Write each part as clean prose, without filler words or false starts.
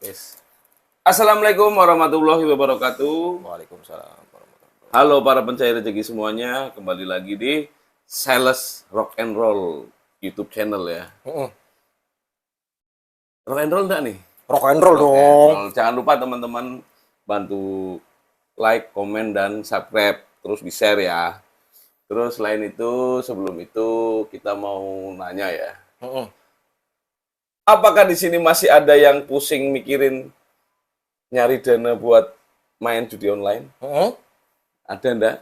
Yes. Assalamualaikum warahmatullahi wabarakatuh. Waalaikumsalam warahmatullahi Halo para pencari rezeki semuanya, kembali lagi di Sales Rock and Roll YouTube channel ya. wabarakatuh. Rock and roll enggak nih? Rock and roll Rock and dong. roll. Jangan lupa teman-teman bantu like, komen, dan subscribe. Terus di-share ya. Terus selain itu, sebelum itu kita mau nanya ya. Apakah di sini masih ada yang pusing mikirin nyari dana buat main judi online? Ada enggak?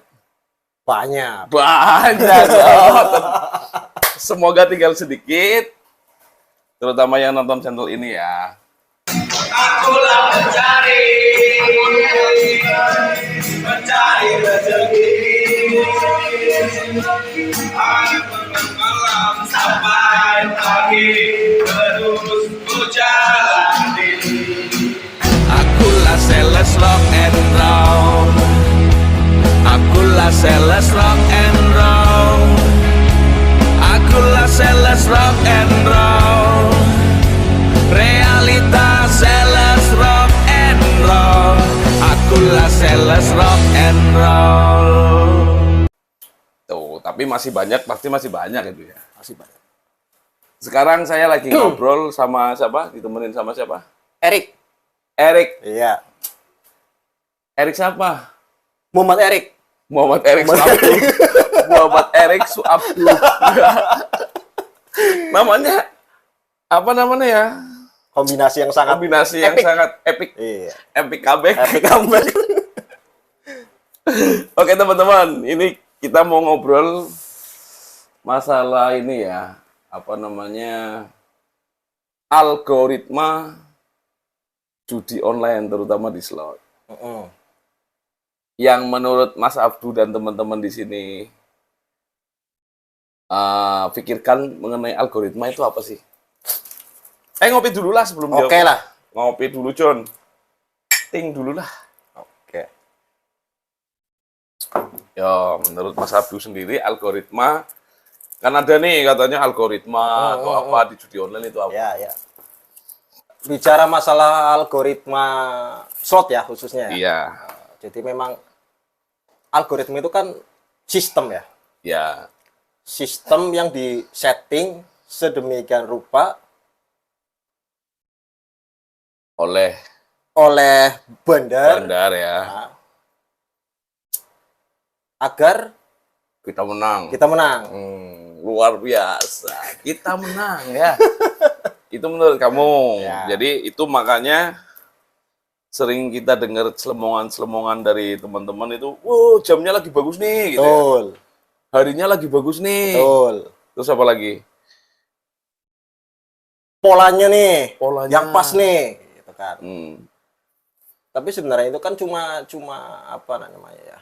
Banyak. Banyak. Oh. Semoga tinggal sedikit. Terutama yang nonton channel ini ya. Akulah mencari rezeki. Malam sampai pagi terus berjalani. Akulah sales rock and roll. Akulah sales rock and roll. Akulah sales rock and roll. Realita sales rock and roll. Akulah sales rock and roll. Tuh, tapi masih banyak, pasti masih banyak itu ya. Masih banyak. Sekarang saya lagi ngobrol sama siapa? Ditemenin sama siapa? Erik. Erik. Iya. Erik siapa? Muhammad Erik. Muhammad Erik Suabdu. Muhammad Erik Suabdu. Namanya apa namanya ya? Kombinasi yang sangat Kombinasi yang epic. sangat epic. Iya. Epic comeback. Epic comeback. Oke teman-teman, ini kita mau ngobrol masalah ini ya, apa namanya, algoritma judi online terutama di slot. Yang menurut Mas Abdu dan teman-teman di sini pikirkan mengenai algoritma itu apa sih? Ngopi dulu lah sebelum jawab. Oke lah. Ngopi dulu, John. Ting dulu lah. Oke. Ya, menurut Mas Abdu sendiri algoritma kan ada nih katanya algoritma atau apa di judi online itu apa? Ya, ya. Bicara masalah algoritma slot ya khususnya ya. Iya. Jadi memang algoritma itu kan sistem ya. Ya. Sistem yang disetting sedemikian rupa Oleh bandar bandar ya. agar Kita menang. kita menang. Luar biasa. Kita menang ya. Itu menurut kamu. Ya. Jadi itu makanya sering kita dengar selemongan-selemongan dari teman-teman itu, "Wow, jamnya lagi bagus nih," gitu. Ya. Betul. Harinya lagi bagus nih. Betul. Terus apa lagi? Polanya nih, Polanya. yang pas nih, gitu kan. Tapi sebenarnya itu kan cuma apa namanya ya?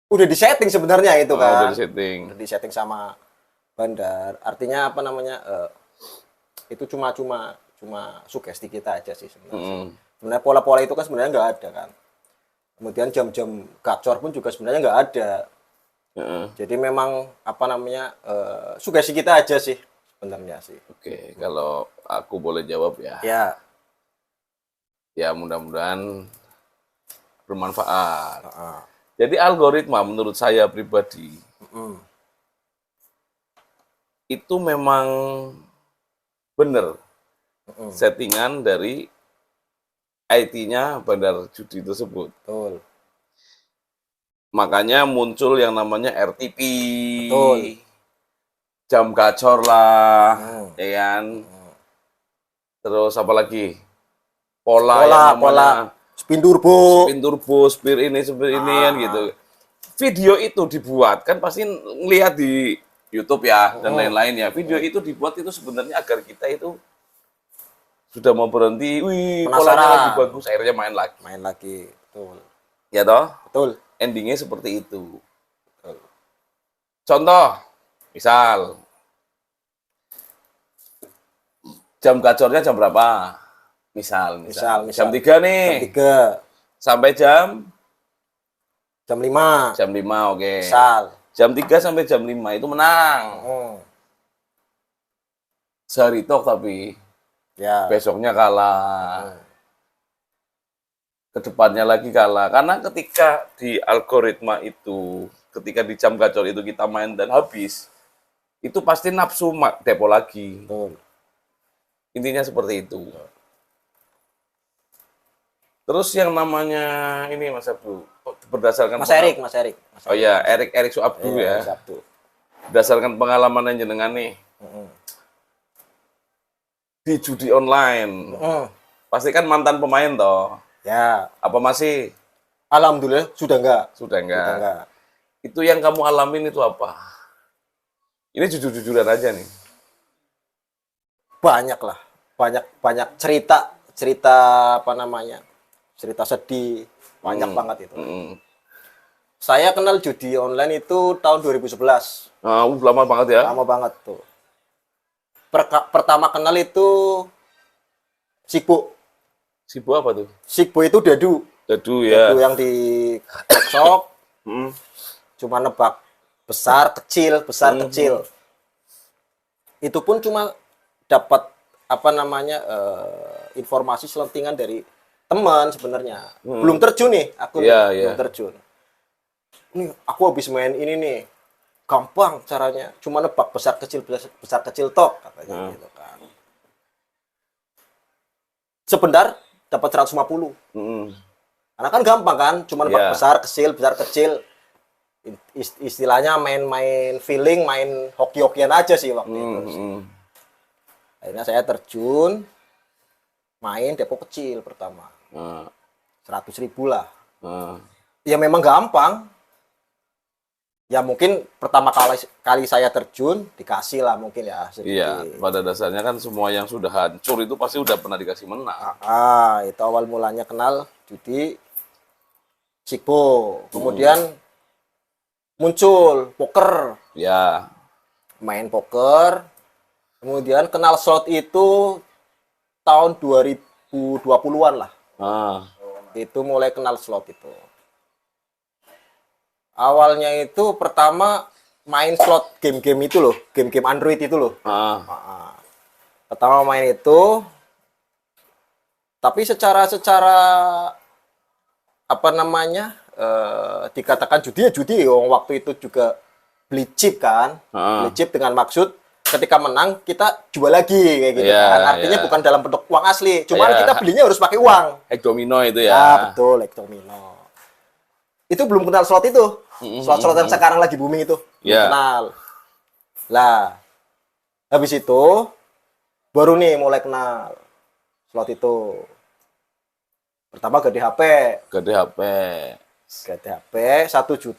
Udah disetting sebenarnya itu kan. Udah disetting. Udah disetting sama bandar. Artinya apa namanya? Itu cuma sugesti kita aja sih sebenarnya. Sebenarnya pola-pola itu kan sebenarnya nggak ada kan. Kemudian jam-jam gacor pun juga sebenarnya nggak ada. Jadi memang apa namanya sugesti kita aja sih sebenarnya sih. Oke, kalau aku boleh jawab ya. Ya. Ya mudah-mudahan bermanfaat. Jadi algoritma menurut saya pribadi itu memang benar settingan dari IT-nya bandar judi tersebut. Betul. Makanya muncul yang namanya RTP, Betul. jam gacor lah, ya kan. Terus apa lagi? Pola Spin turbo. spin turbo, spin ini kan gitu. Video itu dibuat kan pasti ngelihat di YouTube ya dan lain-lain ya. Video itu dibuat itu sebenarnya agar kita itu sudah mau berhenti, wih, polanya lagi bagus, akhirnya main lagi. Betul. Ya toh? Betul. Endingnya seperti itu. Contoh, misal jam gacornya jam berapa? Misal. Jam 3 nih. Jam 3. Sampai jam Jam 5. Jam 5, oke. Okay. Misal. Jam 3 sampai jam 5 itu menang. sehari tok tapi Ya. besoknya kalah, kedepannya lagi kalah. Karena ketika di algoritma itu, ketika di jam gacor itu kita main dan habis, itu pasti nafsu depo lagi. Betul. Intinya seperti itu. Terus yang namanya ini Mas Abdu, berdasarkan Mas Erik. Oh ya, Erik Suabdu ya. Sabtu. Berdasarkan pengalaman yang jenengan nih di judi online, pasti kan mantan pemain toh. Ya, Apa masih? alhamdulillah sudah enggak. Sudah enggak? Sudah enggak. Itu yang kamu alamin itu apa? Ini jujur-jujuran aja nih. Banyak lah. Banyak cerita apa namanya? Cerita sedih, banyak banget itu. Saya kenal judi online itu tahun 2011. Lama banget ya? Lama banget tuh. Pertama kenal itu Sigbo. Sibu apa tuh? Sigbo itu dadu. Dadu ya. Dadu yang di shop, Hmm. cuma nebak besar, kecil, kecil. Itu pun cuma dapat apa namanya informasi selentingan dari teman sebenarnya. Belum terjun nih, aku Iya, belum iya. terjun. Nih, aku habis main ini nih. Gampang caranya. Cuma nebak besar kecil tok katanya gitu kan. Sebentar dapat 150. Karena kan gampang kan, cuma nebak Iya. besar kecil. Istilahnya main feeling, main hoki-hokian aja sih waktu itu. Akhirnya saya terjun, main depo kecil pertama. 100.000 lah. Ya memang gampang. Ya mungkin pertama kali saya terjun, dikasih lah mungkin ya sedikit. Iya, pada dasarnya kan semua yang sudah hancur itu pasti udah pernah dikasih menang. Itu awal mulanya kenal judi Sigbo. Kemudian muncul poker, Ya, main poker. Kemudian kenal slot itu tahun 2020-an lah. Itu mulai kenal slot itu. Awalnya itu pertama main slot game-game itu loh, game-game Android itu loh. Pertama main itu, tapi secara apa namanya dikatakan judi ya judi. Waktu itu juga beli chip kan, beli chip dengan maksud ketika menang kita jual lagi kayak gitu kan. Artinya bukan dalam bentuk uang asli, cuman kita belinya harus pakai uang. Ek domino itu ya. Ya betul, Ek domino. Itu belum kenal slot itu. Slot-slot yang sekarang lagi booming itu. Belum kenal. Lah, habis itu baru nih mulai kenal slot itu. Pertama gede HP. Gede HP. Gede HP 1.300.000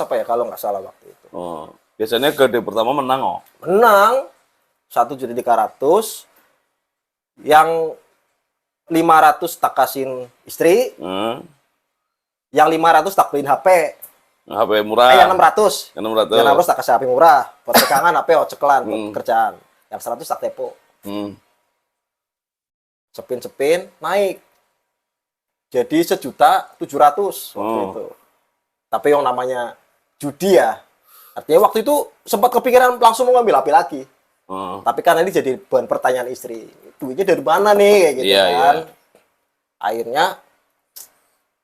apa ya kalau nggak salah waktu itu. Biasanya gede pertama menang Menang 1.300.000. Yang 500 tak kasihin istri. Yang 500 tak beliin HP. HP murah. Yang 600. Yang 600. Yang 600 tak kasih HP murah. Buat pegangan HP oceklan buat kerjaan. Yang 100 tak tepo. Sepin naik. Jadi 1.700.000 waktu itu. Tapi yang namanya judi ya. Artinya waktu itu sempat kepikiran langsung mau ngambil HP lagi. Tapi karena ini jadi bahan pertanyaan istri. Duitnya dari mana nih kayak gitu kan. Akhirnya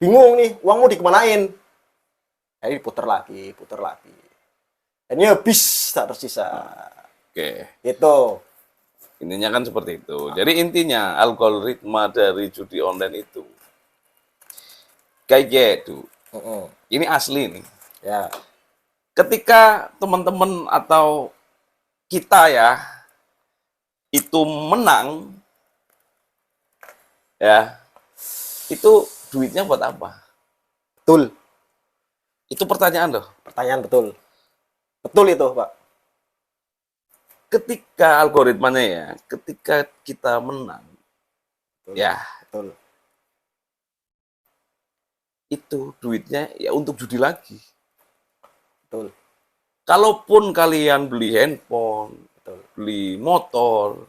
bingung nih, uang mau dikemanain? Jadi puter lagi. Ini habis tak tersisa. Oke. Itu. Intinya kan seperti itu. Jadi intinya algoritma dari judi online itu kayak gitu. Ini asli nih. Ya. Ketika teman-teman atau kita ya itu menang, ya itu duitnya buat apa? Betul. Itu pertanyaan loh. Pertanyaan betul. Betul itu, Pak. Ketika algoritmanya ya, ketika kita menang, Betul. ya Betul. itu duitnya ya untuk judi lagi. Betul. Kalaupun kalian beli handphone, Betul. beli motor,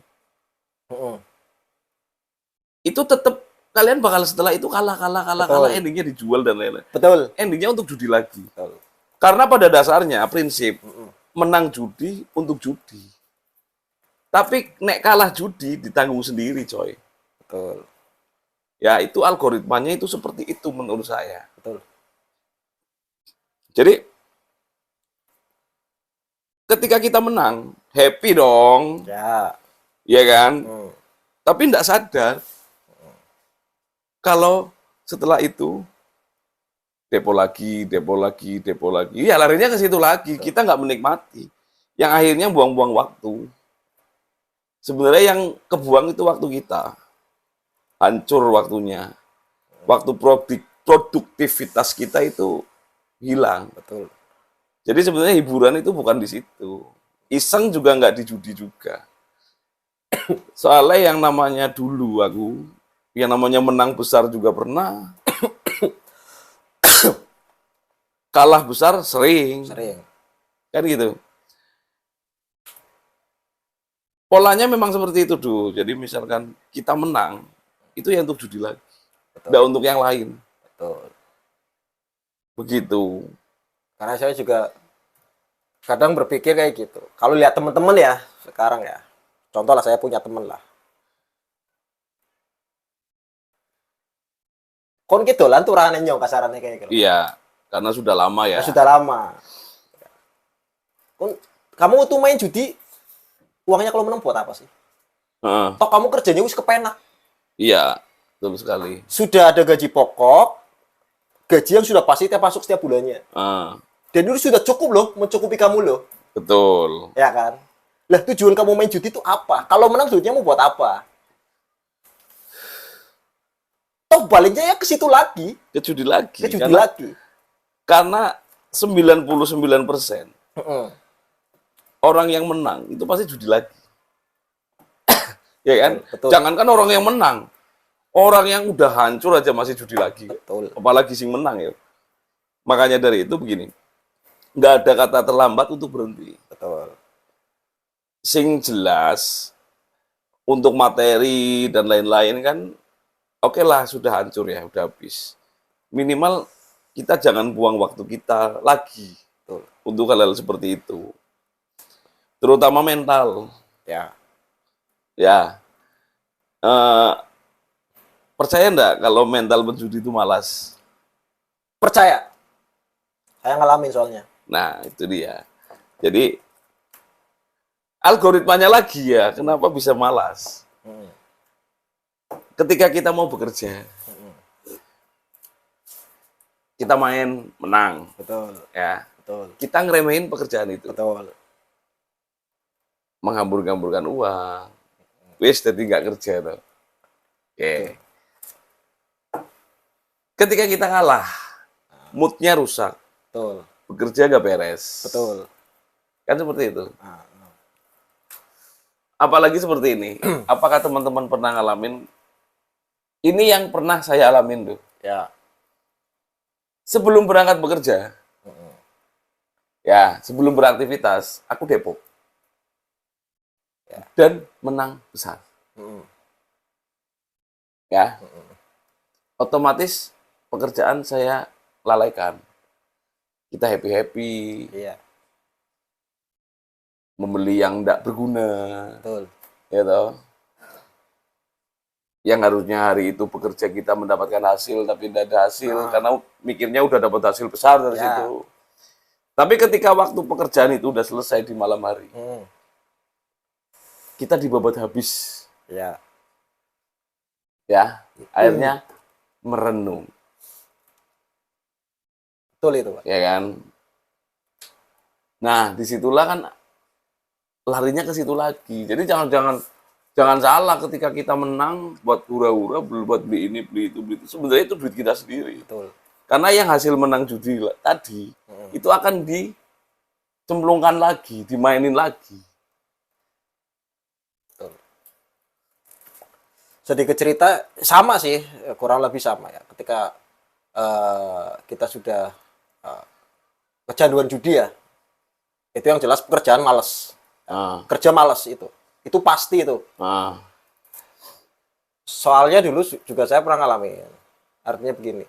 itu tetap kalian bakal setelah itu kalah, endingnya dijual dan lain-lain. Betul. Endingnya untuk judi lagi. Betul. Karena pada dasarnya prinsip menang judi untuk judi. Tapi nek kalah judi ditanggung sendiri, coy. Betul. Ya, itu algoritmanya itu seperti itu menurut saya. Betul. Jadi ketika kita menang, happy dong, Ya. ya kan? Hmm. Tapi tidak sadar kalau setelah itu depo lagi, depo lagi, depo lagi. Ya larinya ke situ lagi. Kita nggak menikmati. Yang akhirnya buang-buang waktu. Sebenarnya yang kebuang itu waktu kita. Hancur waktunya. Waktu produktivitas kita itu hilang. Betul. Jadi sebenarnya hiburan itu bukan di situ. Iseng juga nggak di judi juga. Soalnya yang namanya dulu aku, yang namanya menang besar juga pernah. Kalah besar sering. Sering. Kan gitu. Polanya memang seperti itu, Du. Jadi misalkan kita menang, itu ya untuk judi lagi. Betul. Nggak untuk yang lain. Betul. Begitu. Karena saya juga kadang berpikir kayak gitu. Kalau lihat teman-teman ya sekarang ya, contoh lah saya punya teman lah. Kon gitu lah tuh nyong kasarannya kayak gitu. Iya, karena sudah lama ya. Ya, sudah lama. Kon, kamu tuh main judi, uangnya kalau menang buat apa sih? Heeh. Toh kamu kerjanya wis kepenak. Iya, betul sekali. Sudah ada gaji pokok, gaji yang sudah pasti tiap masuk setiap bulannya. Heeh, Dan itu sudah cukup loh, mencukupi kamu loh. betul. Ya kan? Lah tujuan kamu main judi itu apa? Kalau menang duitnya mau buat apa? Toh baliknya ya ke situ lagi, Ke judi lagi. ke judi karena, lagi. karena 99% Heeh. orang yang menang itu pasti judi lagi. Ya kan? Betul. Jangankan orang yang menang. Orang yang udah hancur aja masih judi lagi. Betul. Apalagi sing menang ya. Makanya dari itu begini. Nggak ada kata terlambat untuk berhenti. Betul. Sing jelas untuk materi dan lain-lain kan oke lah sudah hancur ya, udah habis. Minimal kita jangan buang waktu kita lagi Betul. untuk hal-hal seperti itu. Terutama mental. Ya. Ya. Eh, percaya enggak kalau mental penjudi itu malas? Percaya. Saya ngalamin soalnya. Nah, itu dia. Jadi algoritmanya lagi ya, kenapa bisa malas? Ketika kita mau bekerja, kita main menang, Betul. ya. Betul. Kita ngeremehin pekerjaan itu, Betul. menghambur-hamburkan uang. Wis jadi nggak kerja tuh. Oke. Ketika kita kalah, moodnya rusak, Betul. bekerja nggak beres. Betul. Kan seperti itu. Nah, Apalagi seperti ini. Apakah teman-teman pernah ngalamin? Ini yang pernah saya alamin tuh. ya. Sebelum berangkat bekerja, ya sebelum beraktivitas, aku depok. Ya. Dan menang besar. Ya. Otomatis pekerjaan saya lalaikan. Kita happy-happy, Iya. membeli yang tidak berguna, Betul. ya toh. Yang harusnya hari itu bekerja kita mendapatkan hasil, tapi tidak ada hasil, karena mikirnya udah dapat hasil besar dari Ya. situ. Tapi ketika waktu pekerjaan itu udah selesai di malam hari, kita dibabat habis, Ya. ya. Akhirnya merenung, Betul itu, Pak. ya kan. Nah, disitulah kan larinya ke situ lagi. Jadi jangan salah ketika kita menang buat hura-hura, buat beli ini, beli itu, beli itu. Sebenarnya itu duit kita sendiri. Betul. Karena yang hasil menang judi tadi itu akan dicemplungkan lagi, dimainin lagi. Betul. Sedikit cerita sama sih, kurang lebih sama ya. Ketika kita sudah kecanduan judi ya, itu yang jelas pekerjaan malas. Nah, Kerja malas itu pasti itu. nah, Soalnya dulu juga saya pernah ngalamin. Artinya begini,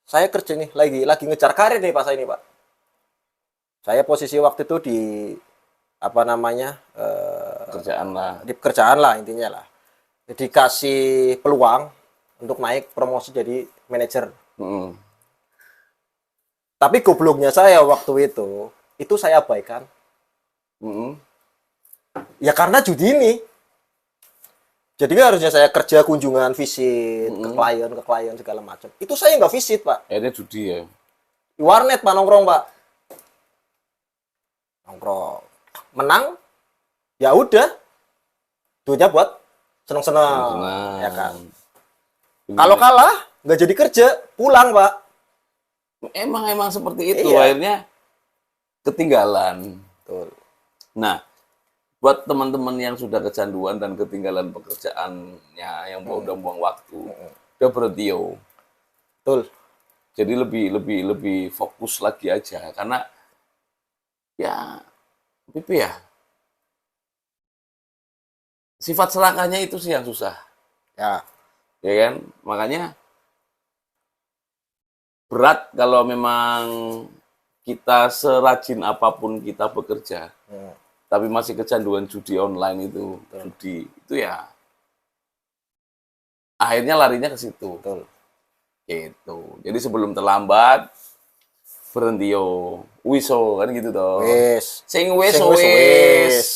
saya kerja nih lagi ngejar karir nih Pak, saya ini Pak. Saya posisi waktu itu di apa namanya Kerjaan lah. di pekerjaan lah intinya lah. Dikasih peluang untuk naik promosi jadi manajer. Mm. Tapi gobloknya saya waktu itu saya abaikan. Mm. Ya karena judi ini. Jadi kan harusnya saya kerja kunjungan visit ke klien segala macam. Itu saya nggak visit, Pak. Akhirnya judi ya. Di warnet Pak nongkrong, Pak. Nongkrong. Menang, ya udah. Duitnya buat seneng-seneng, Senang. ya kan. Kalau kalah, nggak jadi kerja, pulang, Pak. Emang seperti itu. Iya. Akhirnya ketinggalan. Betul. Nah, buat teman-teman yang sudah kecanduan dan ketinggalan pekerjaannya, yang udah buang waktu, udah berhenti yo. Betul. Jadi lebih fokus lagi aja, karena ya pipi ya. Sifat serakahnya itu sih yang susah, Ya, ya kan? Makanya berat kalau memang kita serajin apapun kita bekerja, tapi masih kecanduan judi online itu, judi itu ya akhirnya larinya ke situ. betul. Gitu. Jadi sebelum terlambat berhenti yo. Wiso kan gitu toh. Wis. Sing wis Sing wis, wis. wis.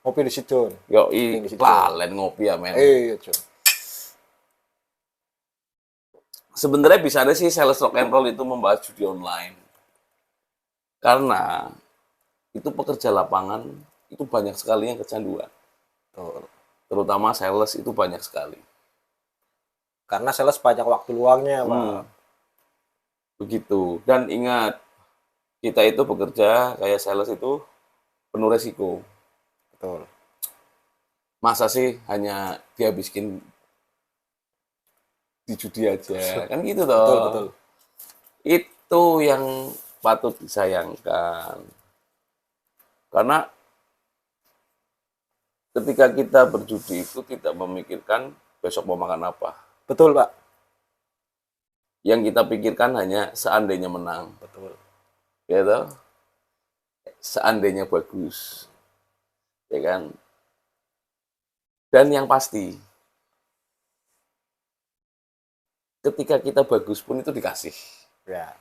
Ngopi di situ. Yo Sing di situ. lalen ngopi ya men. Iya, Cuk. Sebenarnya bisa ada sih sales rock and roll itu membahas judi online. Karena itu pekerja lapangan itu banyak sekali yang kecanduan. Betul. Terutama sales itu banyak sekali. Karena sales banyak waktu luangnya, Pak. Begitu. Dan ingat, kita itu bekerja kayak sales itu penuh resiko. Betul. Masa sih hanya dihabiskin di judi aja? Kan gitu toh. Betul, betul. Itu yang patut disayangkan. Karena ketika kita berjudi itu tidak memikirkan besok mau makan apa. Betul, Pak. Yang kita pikirkan hanya seandainya menang. Betul. Ya toh? Seandainya bagus. Ya kan? Dan yang pasti, ketika kita bagus pun itu dikasih. Ya.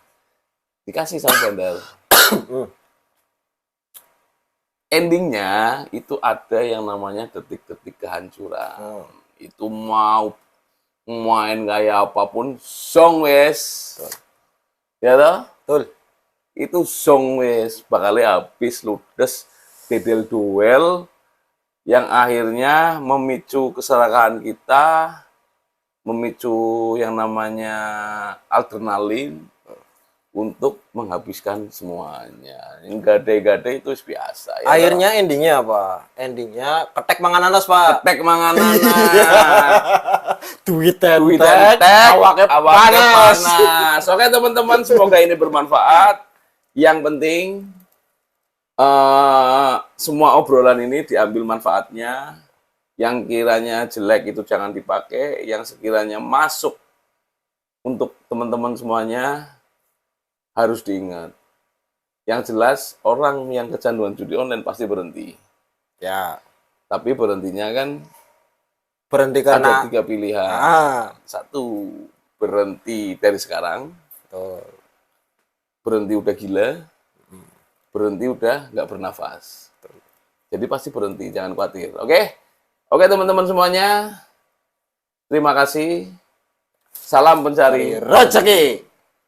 Dikasih sama bandar. Endingnya itu ada yang namanya detik-detik kehancuran. Itu mau main kayak apapun, song wes. Ya toh? Betul. Itu song wes. Bakalnya habis, ludes, dedel duel, yang akhirnya memicu keserakahan kita, memicu yang namanya adrenalin untuk menghabiskan semuanya. Yang gade-gade itu biasa. Ya Akhirnya endingnya apa? Endingnya ketek mangan nanas, Pak. ketek manganan, Duit duit entek, entek, awaknya panas. panas. Oke teman-teman, semoga ini bermanfaat. Yang penting semua obrolan ini diambil manfaatnya. Yang kiranya jelek itu jangan dipakai. Yang sekiranya masuk untuk teman-teman semuanya harus diingat. Yang jelas orang yang kecanduan judi online pasti berhenti. Ya. Tapi berhentinya kan Berhenti ada karena 3 pilihan. Satu, berhenti dari sekarang. Betul. Berhenti udah gila. Berhenti udah nggak bernafas. Jadi pasti berhenti, jangan khawatir. Oke? Oke teman-teman semuanya. Terima kasih. Salam pencari Rezeki.